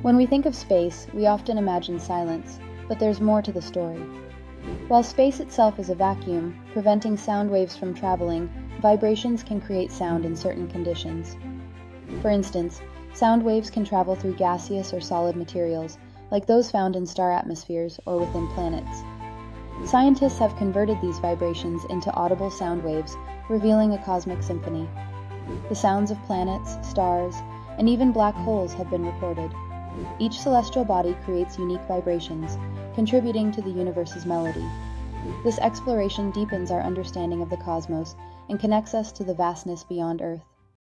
When we think of space, we often imagine silence, but there's more to the story. While space itself is a vacuum, preventing sound waves from traveling, vibrations can create sound in certain conditions. For instance, sound waves can travel through gaseous or solid materials, like those found in star atmospheres or within planets. Scientists have converted these vibrations into audible sound waves, revealing a cosmic symphony. The sounds of planets, stars, and even black holes have been recorded. Each celestial body creates unique vibrations, contributing to the universe's melody. This exploration deepens our understanding of the cosmos and connects us to the vastness beyond Earth.